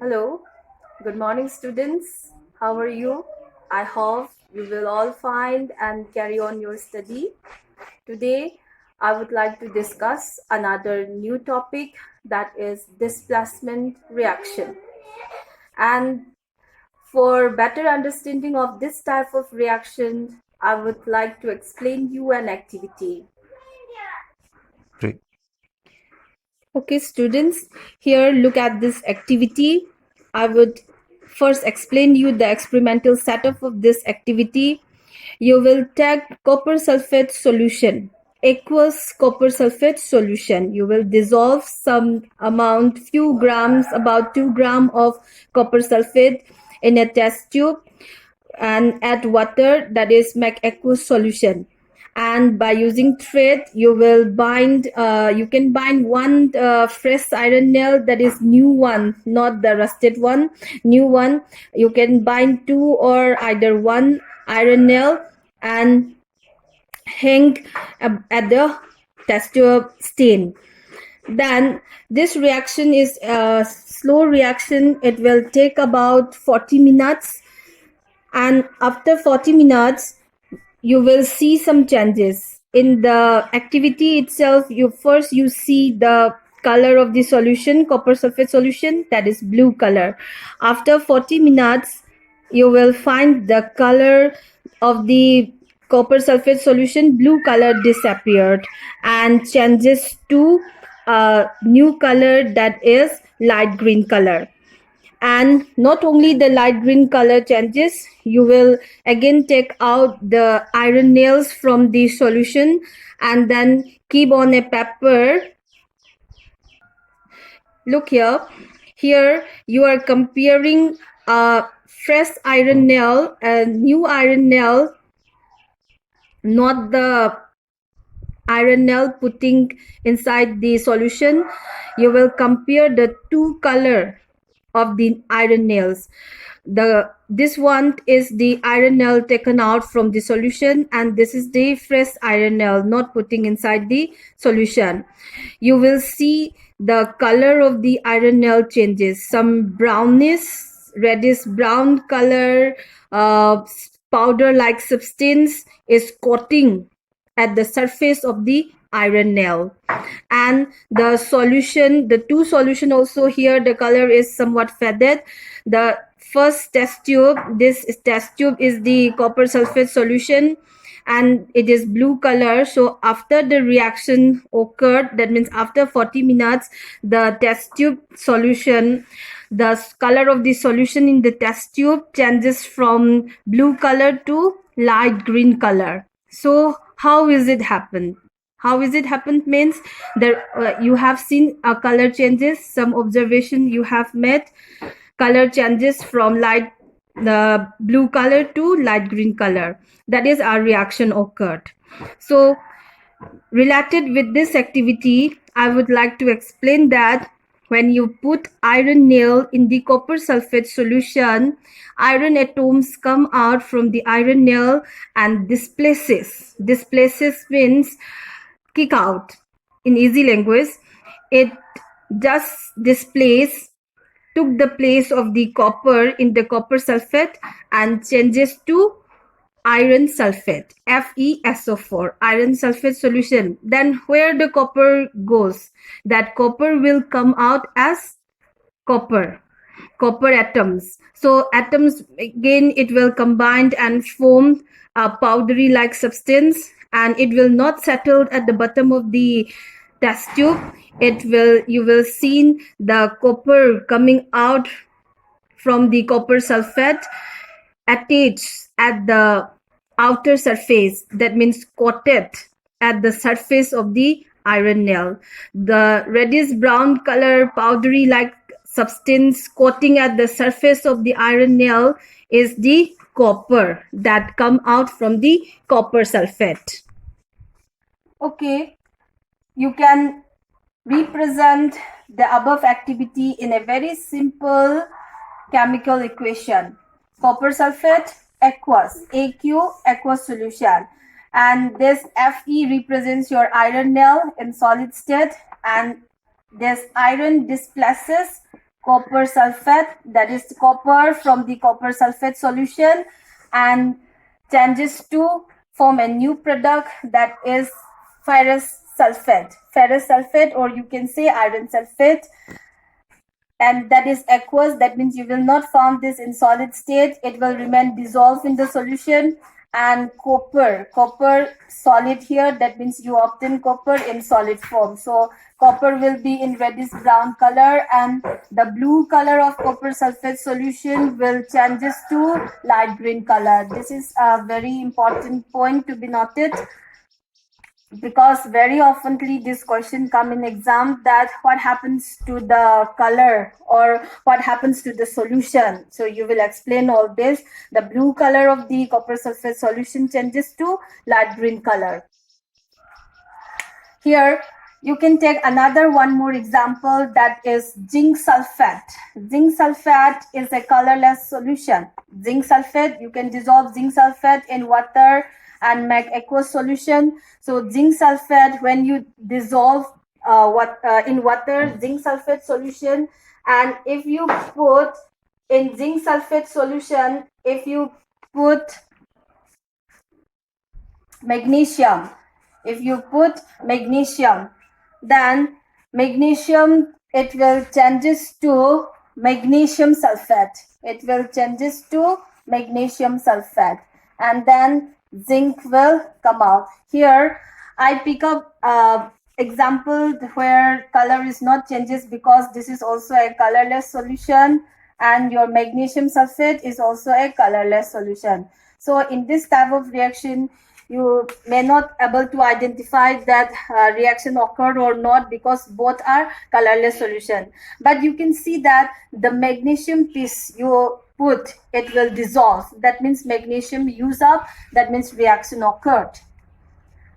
Hello, good morning, students. How are you? I hope you will all find and carry on your study. Today, I would like to discuss another new topic, that is displacement reaction. And for better understanding of this type of reaction, I would like to explain you an activity. Great. Okay, students, here look at this activity. I would first explain you the experimental setup of this activity. You will take copper sulfate solution, aqueous copper sulfate solution. You will dissolve some amount, few grams, about 2 grams of copper sulfate in a test tube and add water, that is make aqueous solution. And by using thread you will bind you can bind one fresh iron nail, that is new one, not the rusted one, new one. You can bind two or either one iron nail and hang at the test tube stain. Then this reaction is a slow reaction. It will take about 40 minutes, and after 40 minutes you will see some changes in the activity itself. You see the color of the solution, copper sulfate solution, that is blue color. After 40 minutes you will find the color of the copper sulfate solution, blue color disappeared and changes to a new color, that is light green color. And not only the light green color changes, you will again take out the iron nails from the solution and then keep on a paper. Look here you are comparing a fresh iron nail, a new iron nail, not the iron nail putting inside the solution. You will compare the two color of the iron nails. This one is the iron nail taken out from the solution, and this is the fresh iron nail not putting inside the solution. You will see the color of the iron nail changes, some brownish, reddish brown color. Powder like substance is coating at the surface of the iron nail. And the solution, the two solution also, here the color is somewhat faded. The first test tube, this test tube is the copper sulfate solution and it is blue color. So after the reaction occurred, that means after 40 minutes, the test tube solution, the color of the solution in the test tube changes from blue color to light green color. So how is it happened? How is it happened means there you have seen a color changes, some observation you have made, color changes from light the blue color to light green color. That is our reaction occurred. So related with this activity, I would like to explain that when you put iron nail in the copper sulfate solution, iron atoms come out from the iron nail and displaces. Displaces means kick out in easy language. It just displace, took the place of the copper in the copper sulfate and changes to iron sulfate, FeSO4, iron sulfate solution. Then where the copper goes, that copper will come out as copper atoms. So atoms again, it will combine and form a powdery like substance, and it will not settle at the bottom of the test tube. You will see the copper coming out from the copper sulfate attached at the outer surface, that means coated at the surface of the iron nail. The reddish brown color powdery like substance coating at the surface of the iron nail is the copper that come out from the copper sulfate. Okay, you can represent the above activity in a very simple chemical equation. Copper sulfate, aqueous, AQ, aqueous solution. And this Fe represents your iron nail in solid state, and this iron displaces copper sulfate, that is copper from the copper sulfate solution, and changes to form a new product that is ferrous sulfate, or you can say iron sulfate, and that is aqueous. That means you will not found this in solid state, it will remain dissolved in the solution. And copper solid here, that means you obtain copper in solid form. So copper will be in reddish brown color, and the blue color of copper sulfate solution will changes to light green color. This is a very important point to be noted, because very oftenly this question come in exam, that what happens to the color or what happens to the solution. So you will explain all this. The blue color of the copper sulfate solution changes to light green color. Here you can take another one more example, that is zinc sulfate. Zinc sulfate is a colorless solution. Zinc sulfate, you can dissolve zinc sulfate in water and make aqueous solution. So zinc sulfate, when you dissolve in water zinc sulfate solution, and if you put in zinc sulfate solution, if you put magnesium, then magnesium, it will changes to magnesium sulfate. And then zinc will come out. Here I pick up example where color is not changes, because this is also a colorless solution, and your magnesium sulfate is also a colorless solution. So in this type of reaction, you may not able to identify that reaction occurred or not, because both are colorless solution. But you can see that the magnesium piece you put, it will dissolve. That means magnesium use up, that means reaction occurred.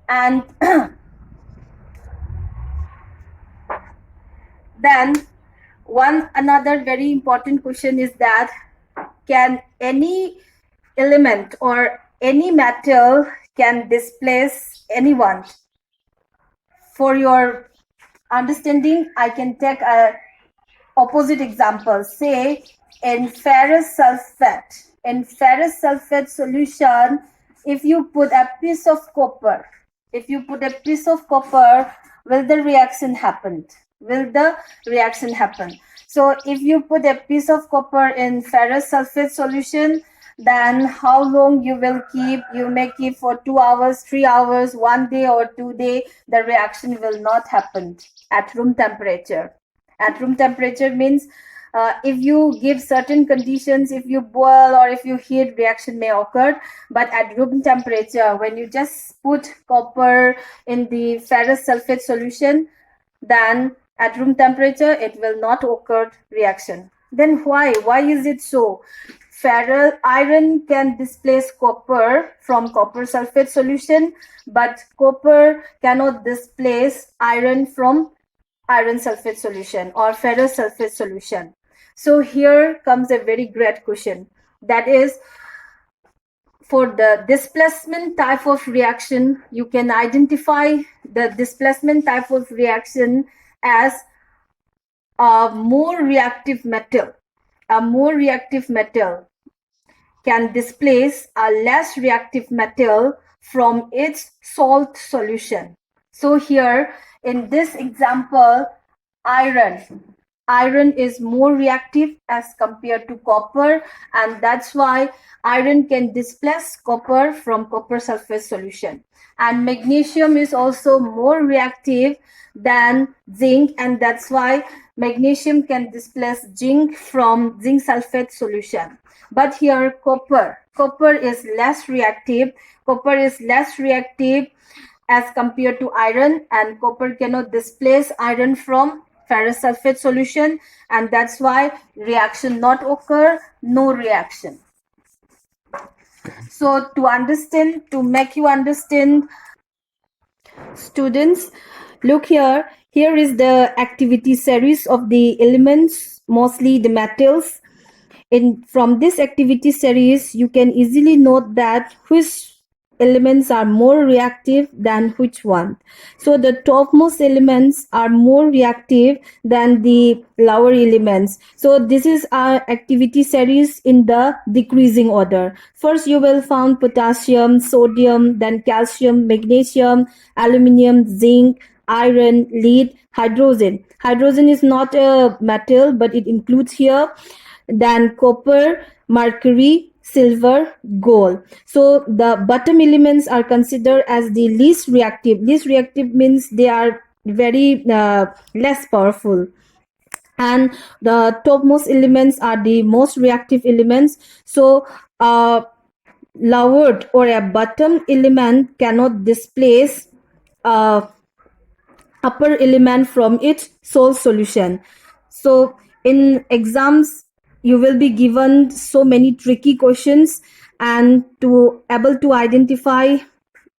And then another very important question is that, can any element or any metal can displace anyone? For your understanding, I can take a opposite example. Say in ferrous sulfate solution, if you put a piece of copper, will the reaction happen? So if you put a piece of copper in ferrous sulfate solution, then how long you will keep? You may keep for 2 hours, 3 hours, 1 day or 2 days. The reaction will not happen at room temperature. At room temperature means if you give certain conditions, if you boil or if you heat, reaction may occur. But at room temperature, when you just put copper in the ferrous sulfate solution, then at room temperature it will not occur reaction. Then why is it so? Iron can displace copper from copper sulfate solution, but copper cannot displace iron from iron sulfate solution or ferrous sulfate solution. So here comes a very great question, that is, for the displacement type of reaction, you can identify the displacement type of reaction as a more reactive metal. A more reactive metal can displace a less reactive metal from its salt solution. So here in this example, iron is more reactive as compared to copper, and that's why iron can displace copper from copper sulfate solution. And magnesium is also more reactive than zinc, and that's why magnesium can displace zinc from zinc sulfate solution. But here copper is less reactive. As compared to iron, and copper cannot displace iron from ferrous sulfate solution, and that's why reaction not occur, no reaction. So to make you understand, students, look here is the activity series of the elements, mostly the metals. From this activity series, you can easily note that which elements are more reactive than which one? So the topmost elements are more reactive than the lower elements. So this is our activity series in the decreasing order. First you will find potassium, sodium, then calcium, magnesium, aluminium, zinc, iron, lead, hydrogen. Hydrogen is not a metal, but it includes here. Then copper, mercury, silver, gold. So the bottom elements are considered as the least reactive. Least reactive means they are very less powerful, and the topmost elements are the most reactive elements. So lowered or a bottom element cannot displace upper element from its sole solution. So in exams you will be given so many tricky questions, and to able to identify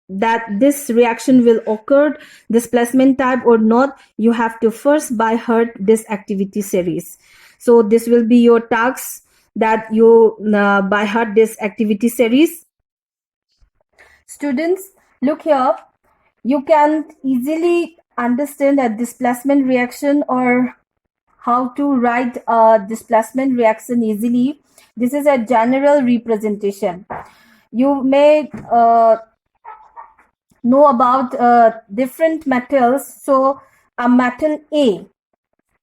that this reaction will occur displacement type or not, you have to first by heart this activity series. So this will be your task, that you by heart this activity series. Students, look here. You can easily understand a displacement reaction, or how to write a displacement reaction easily. This is a general representation. You may know about different metals. So a metal A,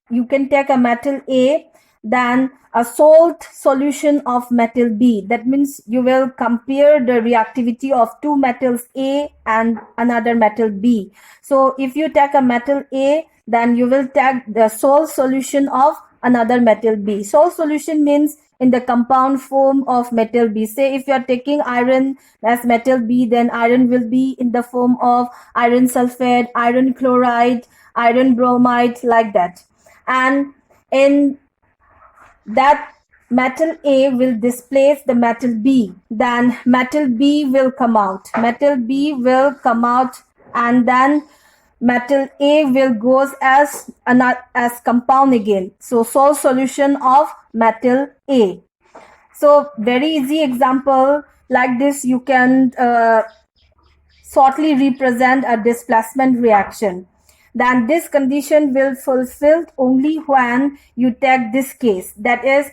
you can take a metal A, then a salt solution of metal B. That means you will compare the reactivity of two metals A and another metal B. So if you take a metal A, then you will take the salt solution of another metal B. Salt solution means in the compound form of metal B. Say if you are taking iron as metal B, then iron will be in the form of iron sulfate, iron chloride, iron bromide, like that. And in that, metal A will displace the metal B, then metal B will come out, and then metal A will goes as compound again. So salt solution of metal A. So very easy example like this you can shortly represent a displacement reaction. Then this condition will fulfilled only when you take this case, that is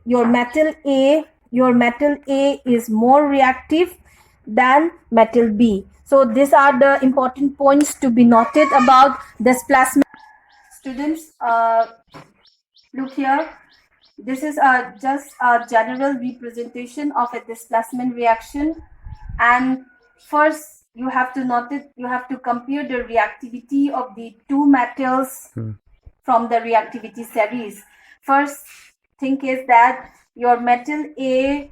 your metal A is more reactive than metal B. So these are the important points to be noted about displacement. Students, look here. This is just a general representation of a displacement reaction. And first you have to note it, you have to compare the reactivity of the two metals from the reactivity series. First thing is that your metal A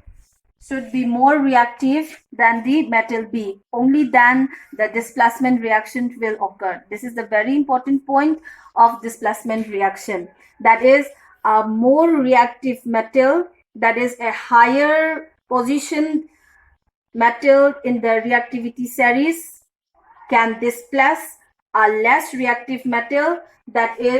should be more reactive than the metal B. Only then the displacement reaction will occur. This is the very important point of displacement reaction. That is, a more reactive metal, that is a higher position metal in the reactivity series, can displace a less reactive metal, that is